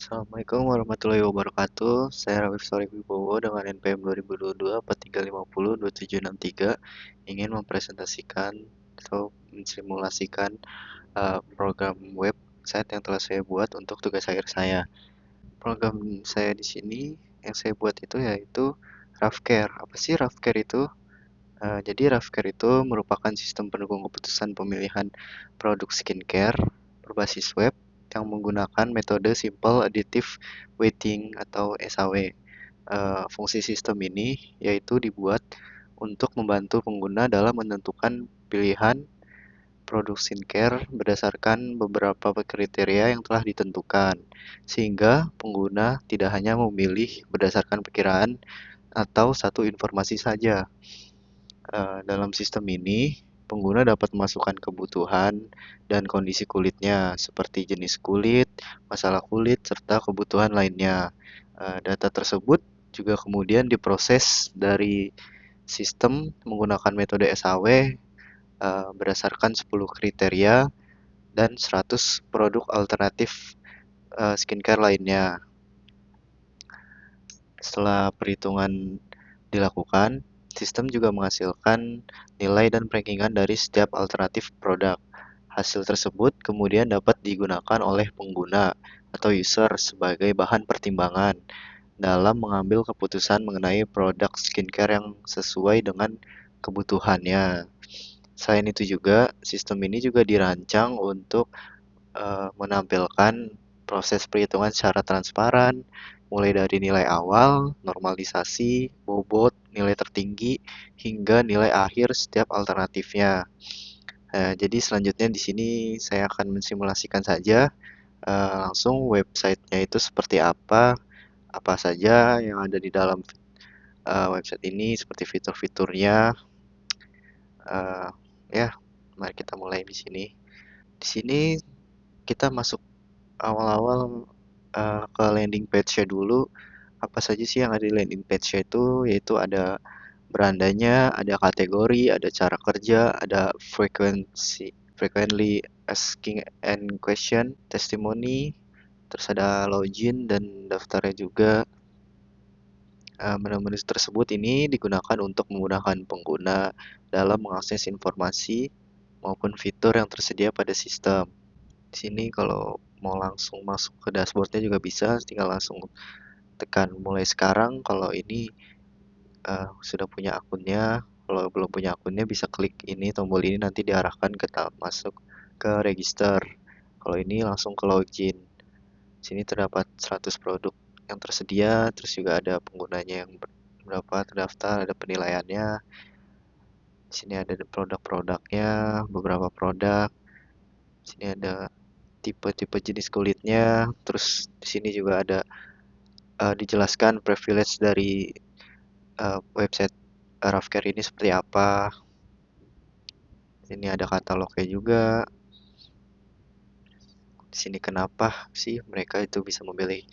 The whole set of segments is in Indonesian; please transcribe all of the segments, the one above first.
Assalamualaikum warahmatullahi wabarakatuh. Saya Rafif Sorik Wibowo dengan NPM 2022 43502763 ingin mempresentasikan atau mensimulasikan program website yang telah saya buat untuk tugas akhir saya. Program saya di sini yang saya buat itu yaitu Rafcare. Apa sih Rafcare itu? Jadi Rafcare itu merupakan sistem pendukung keputusan pemilihan produk skincare berbasis web yang menggunakan metode Simple Additive Weighting atau SAW. Fungsi sistem ini yaitu dibuat untuk membantu pengguna dalam menentukan pilihan produk skincare berdasarkan beberapa kriteria yang telah ditentukan, sehingga pengguna tidak hanya memilih berdasarkan perkiraan atau satu informasi saja. Dalam sistem ini, pengguna dapat memasukkan kebutuhan dan kondisi kulitnya, seperti jenis kulit, masalah kulit, serta kebutuhan lainnya. Data tersebut juga kemudian diproses dari sistem menggunakan metode SAW berdasarkan 10 kriteria dan 100 produk alternatif skincare lainnya. Setelah perhitungan dilakukan, sistem juga menghasilkan nilai dan rankingan dari setiap alternatif produk. Hasil tersebut kemudian dapat digunakan oleh pengguna atau user sebagai bahan pertimbangan dalam mengambil keputusan mengenai produk skincare yang sesuai dengan kebutuhannya. Selain itu juga, sistem ini juga dirancang untuk menampilkan proses perhitungan secara transparan, mulai dari nilai awal, normalisasi, bobot, nilai tertinggi, hingga nilai akhir setiap alternatifnya. Jadi selanjutnya di sini saya akan mensimulasikan saja langsung websitenya itu seperti apa saja yang ada di dalam website ini, seperti fitur-fiturnya. Eh, ya, mari kita mulai di sini. Di sini kita masuk awal-awal ke landing page-nya dulu. Apa saja sih yang ada di landing page-nya itu? Yaitu ada berandanya, ada kategori, ada cara kerja, ada frequently asking and question, testimoni, terus ada login dan daftarnya juga. Menu-menu tersebut ini digunakan untuk memudahkan pengguna dalam mengakses informasi maupun fitur yang tersedia pada sistem. Di sini kalau mau langsung masuk ke dashboardnya juga bisa, tinggal langsung tekan mulai sekarang. Kalau ini sudah punya akunnya, kalau belum punya akunnya bisa klik ini, tombol ini nanti diarahkan ke masuk ke register. Kalau ini langsung ke login. Di sini terdapat 100 produk yang tersedia, terus juga ada penggunanya yang berapa terdaftar, ada penilaiannya. Di sini ada produk-produknya, beberapa produk. Di sini ada tipe-tipe jenis kulitnya, terus di sini juga ada dijelaskan privilege dari website Rafcare ini seperti apa. Ini ada katalognya juga. Di sini kenapa sih mereka itu bisa memilih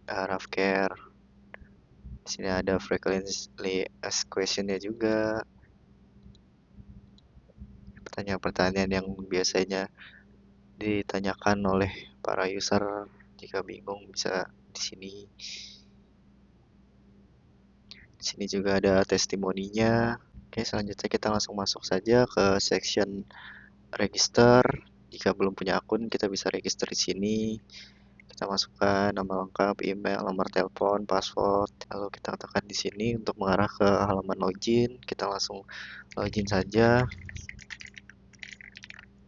Rafcare. Di sini ada frequently asked question-nya juga. Pertanyaan-pertanyaan yang biasanya ditanyakan oleh para user jika bingung bisa di sini. Di sini juga ada testimoninya. Oke, selanjutnya kita langsung masuk saja ke section register. Jika belum punya akun, kita bisa register di sini. Kita masukkan nama lengkap, email, nomor telepon, password. Lalu kita tekan di sini untuk mengarah ke halaman login. Kita langsung login saja.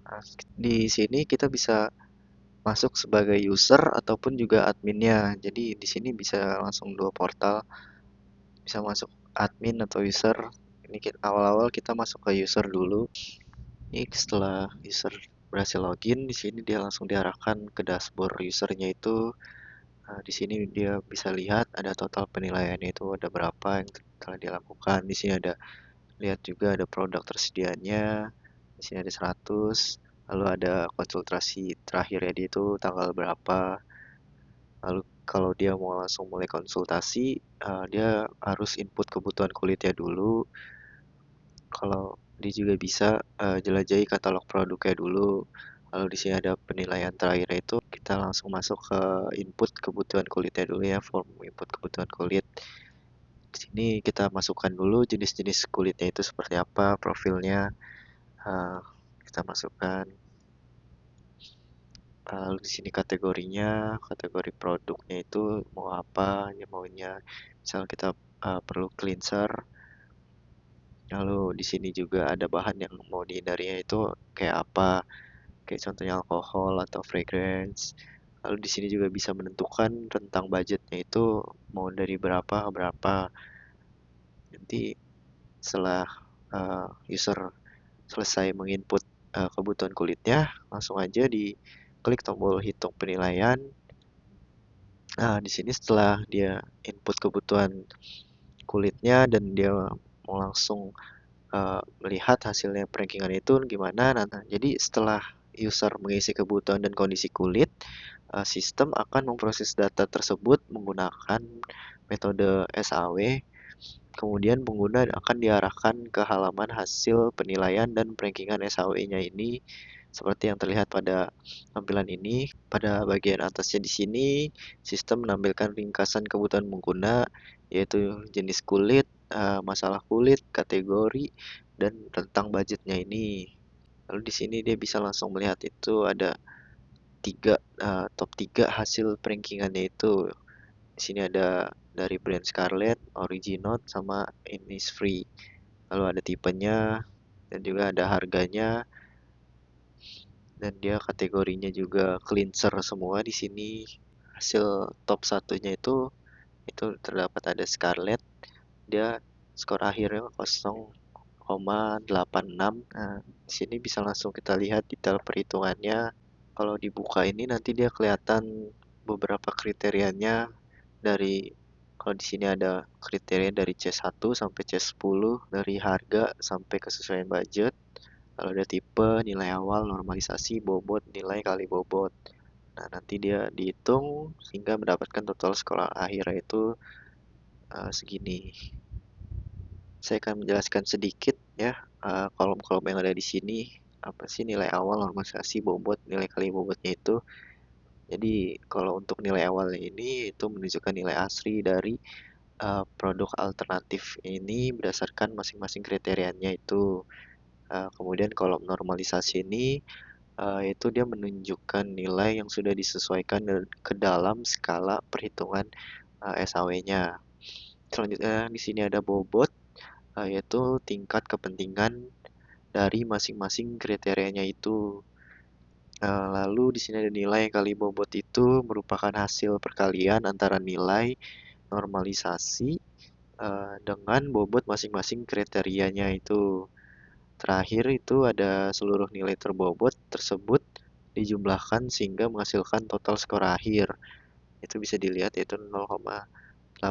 Nah, di sini kita bisa masuk sebagai user ataupun juga adminnya. Jadi di sini bisa langsung dua portal, bisa masuk admin atau user. Ini awal-awal kita masuk ke user dulu. Ini setelah user berhasil login, di sini dia langsung diarahkan ke dashboard usernya itu. Di sini dia bisa lihat ada total penilaiannya itu ada berapa yang telah dilakukan. Di sini ada lihat juga ada produk tersedianya. Di sini ada 100. Lalu ada konsultasi terakhirnya dia itu tanggal berapa. Lalu kalau dia mau langsung mulai konsultasi, dia harus input kebutuhan kulitnya dulu. Kalau dia juga bisa jelajahi katalog produknya dulu. Lalu di sini ada penilaian terakhir itu kita langsung masuk ke input kebutuhan kulitnya dulu ya, form input kebutuhan kulit. Di sini kita masukkan dulu jenis-jenis kulitnya itu seperti apa, profilnya. eh, kita masukkan. Lalu di sini kategorinya, kategori produknya itu mau apa, ya maunya. Misal kita perlu cleanser. Lalu di sini juga ada bahan yang mau dihindarinya itu kayak apa, kayak contohnya alkohol atau fragrance. Lalu di sini juga bisa menentukan rentang budgetnya itu mau dari berapa ke berapa. Nanti setelah user selesai menginput kebutuhan kulitnya, langsung aja di klik tombol hitung penilaian. Nah, di sini setelah dia input kebutuhan kulitnya dan dia mau langsung melihat hasilnya rankingan itu gimana. Nah, jadi setelah user mengisi kebutuhan dan kondisi kulit, sistem akan memproses data tersebut menggunakan metode SAW. Kemudian pengguna akan diarahkan ke halaman hasil penilaian dan rankingan SAW-nya ini seperti yang terlihat pada tampilan ini. Pada bagian atasnya di sini, sistem menampilkan ringkasan kebutuhan pengguna, yaitu jenis kulit, masalah kulit, kategori, dan rentang budgetnya ini. Lalu di sini dia bisa langsung melihat itu ada top 3 hasil rankingannya itu. Di sini ada dari brand Scarlett, Original, sama Innisfree. Lalu ada tipenya dan juga ada harganya dan dia kategorinya juga cleanser semua di sini. Hasil top satunya itu terdapat ada Scarlett, dia skor akhirnya 0,86. Nah, di sini bisa langsung kita lihat detail perhitungannya. Kalau dibuka ini nanti dia kelihatan beberapa kriterianya dari kalau di sini ada kriteria dari C1 sampai C10, dari harga sampai kesesuaian budget. Lalu ada tipe, nilai awal, normalisasi, bobot, nilai kali bobot. Nah, nanti dia dihitung sehingga mendapatkan total skor akhirnya itu segini. Saya akan menjelaskan sedikit ya kolom-kolom yang ada di sini. Apa sih nilai awal, normalisasi, bobot, nilai kali bobotnya itu. Jadi kalau untuk nilai awalnya ini itu menunjukkan nilai asli dari produk alternatif ini berdasarkan masing-masing kriterianya itu. Kemudian kolom normalisasi ini itu dia menunjukkan nilai yang sudah disesuaikan ke dalam skala perhitungan SAW-nya. Selanjutnya di sini ada bobot, yaitu tingkat kepentingan dari masing-masing kriterianya itu. Lalu di sini ada nilai kali bobot itu merupakan hasil perkalian antara nilai normalisasi dengan bobot masing-masing kriterianya itu. Terakhir itu ada seluruh nilai terbobot tersebut dijumlahkan sehingga menghasilkan total skor akhir. Itu bisa dilihat yaitu 0,86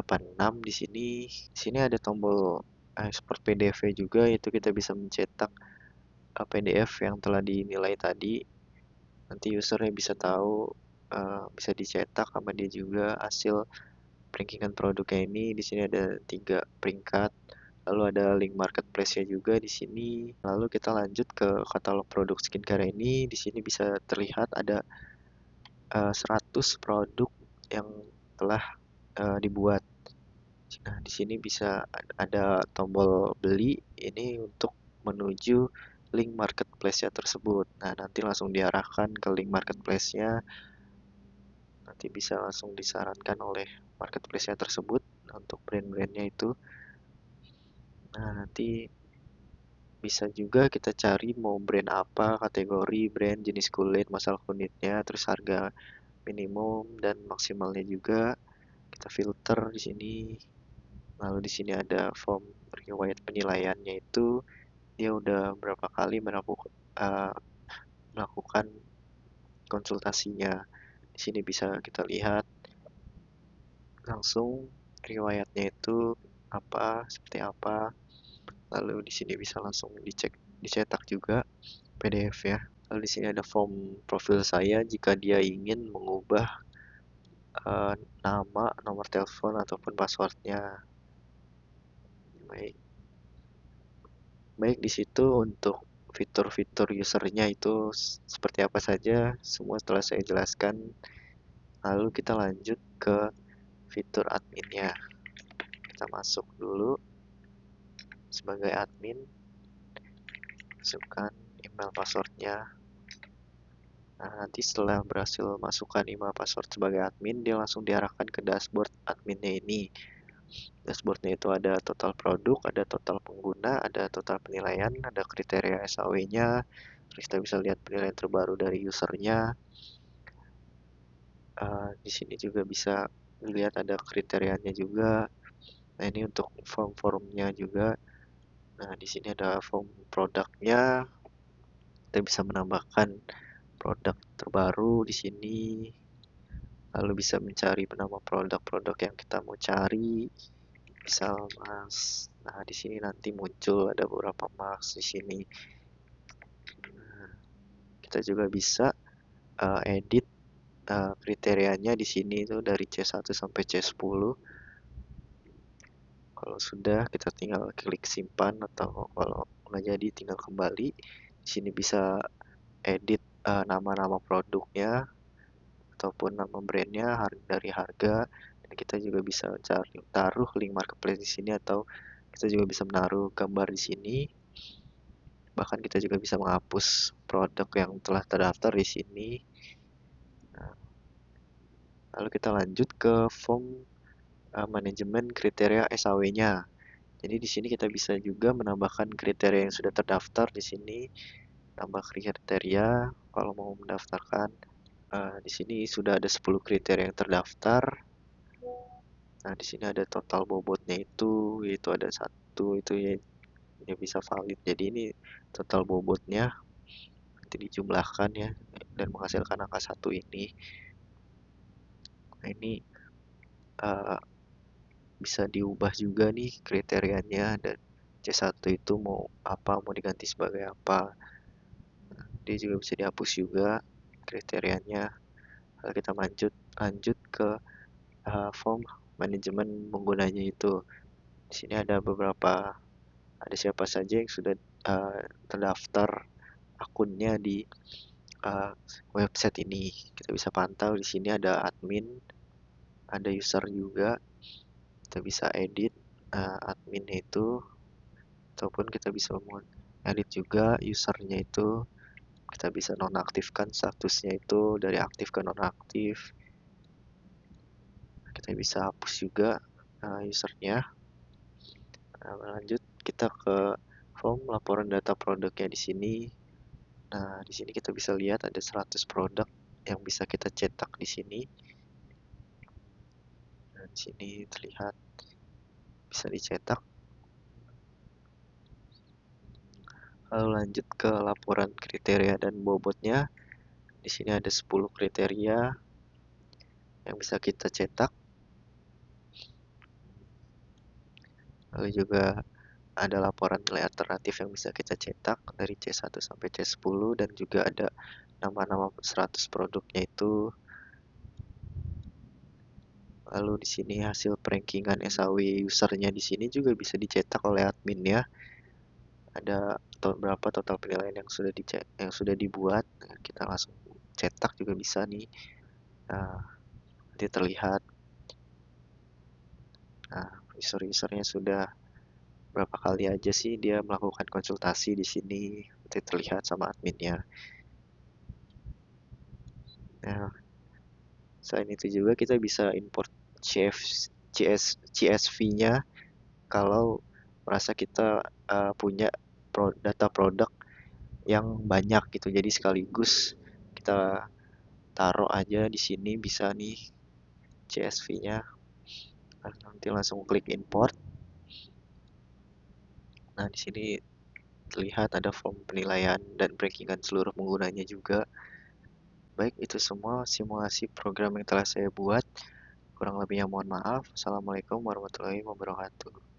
di sini. Di sini ada tombol export PDF juga, yaitu kita bisa mencetak PDF yang telah dinilai tadi. Nanti usernya bisa tahu, bisa dicetak sama dia juga hasil rankingan produknya ini. Di sini ada 3 peringkat. Lalu ada link marketplace-nya juga di sini. Lalu kita lanjut ke katalog produk skincare ini. Di sini bisa terlihat ada 100 produk yang telah dibuat. Nah, di sini bisa ada tombol beli ini untuk menuju link marketplace-nya tersebut. Nah, nanti langsung diarahkan ke link marketplace-nya. Nanti bisa langsung disarankan oleh marketplace-nya tersebut untuk brand-brandnya itu. Nah, nanti bisa juga kita cari mau brand apa, kategori, brand, jenis kulit, masalah kulitnya, terus harga minimum dan maksimalnya juga. Kita filter di sini. Lalu di sini ada form riwayat penilaiannya itu dia udah berapa kali melakukan konsultasinya. Di sini bisa kita lihat langsung riwayatnya itu apa, seperti apa. Lalu di sini bisa langsung dicetak juga PDF ya. Lalu di sini ada form profil saya jika dia ingin mengubah eh, nama, nomor telepon ataupun passwordnya. Baik, baik di situ untuk fitur-fitur usernya itu seperti apa saja, semua telah saya jelaskan. Lalu kita lanjut ke fitur adminnya. Kita masuk dulu sebagai admin, masukkan email passwordnya. Nah, nanti setelah berhasil masukkan email password sebagai admin, dia langsung diarahkan ke dashboard adminnya ini. Dashboardnya itu ada total produk, ada total pengguna, ada total penilaian, ada kriteria SAW-nya, terus kita bisa lihat penilaian terbaru dari usernya. Di sini juga bisa dilihat ada kriterianya juga. Nah, ini untuk form-formnya juga. Nah, di sini ada form produknya. Kita bisa menambahkan produk terbaru di sini. Lalu bisa mencari nama produk-produk yang kita mau cari. Misal Mas. Nah, di sini nanti muncul ada beberapa Mas di sini. Nah, kita juga bisa edit kriterianya di sini itu dari C1 sampai C10. Kalau sudah, kita tinggal klik simpan, atau kalau nggak jadi tinggal kembali. Di sini bisa edit nama-nama produknya ataupun nama brandnya, dari harga, dan kita juga bisa cari taruh link marketplace di sini, atau kita juga bisa menaruh gambar di sini. Bahkan kita juga bisa menghapus produk yang telah terdaftar di sini. Nah, lalu kita lanjut ke form manajemen kriteria SAW-nya. Jadi di sini kita bisa juga menambahkan kriteria yang sudah terdaftar di sini, tambah kriteria kalau mau mendaftarkan. Di sini sudah ada 10 kriteria yang terdaftar. Nah, di sini ada total bobotnya itu, yaitu ada satu itu ya, yang bisa valid. Jadi ini total bobotnya nanti dijumlahkan ya dan menghasilkan angka satu ini. Nah, ini uh, bisa diubah juga nih kriterianya, dan C1 itu mau apa, mau diganti sebagai apa. Dia juga bisa dihapus juga kriterianya. Lalu kita lanjut ke form manajemen penggunanya itu. Di sini ada siapa saja yang sudah terdaftar akunnya di website ini. Kita bisa pantau di sini ada admin, ada user juga. Kita bisa edit adminnya itu, ataupun kita bisa edit juga usernya itu. Kita bisa nonaktifkan statusnya itu dari aktif ke nonaktif. Kita bisa hapus juga usernya. Lanjut kita ke form laporan data produknya di sini. Nah, di sini kita bisa lihat ada 100 produk yang bisa kita cetak di sini. Nah, di sini terlihat bisa dicetak. Lalu lanjut ke laporan kriteria dan bobotnya. Di sini ada 10 kriteria yang bisa kita cetak. Lalu juga ada laporan nilai alternatif yang bisa kita cetak dari C1 sampai C10, dan juga ada nama-nama 100 produknya itu. Lalu di sini hasil perankingan SAW usernya di sini juga bisa dicetak oleh admin ya. Ada berapa total penilaian yang sudah dibuat. Nah, kita langsung cetak juga bisa nih. Nah, nanti terlihat. Nah, user-usernya sudah berapa kali aja sih dia melakukan konsultasi di sini. Nanti terlihat sama adminnya. Nah, selain itu juga kita bisa import CSV-nya kalau merasa kita punya data produk yang banyak gitu. Jadi sekaligus kita taruh aja di sini, bisa nih CSV-nya. Nanti langsung klik import. Nah, di sini terlihat ada form penilaian dan rankingan seluruh penggunanya juga. Baik, itu semua simulasi program yang telah saya buat. Kurang lebihnya mohon maaf. Assalamualaikum warahmatullahi wabarakatuh.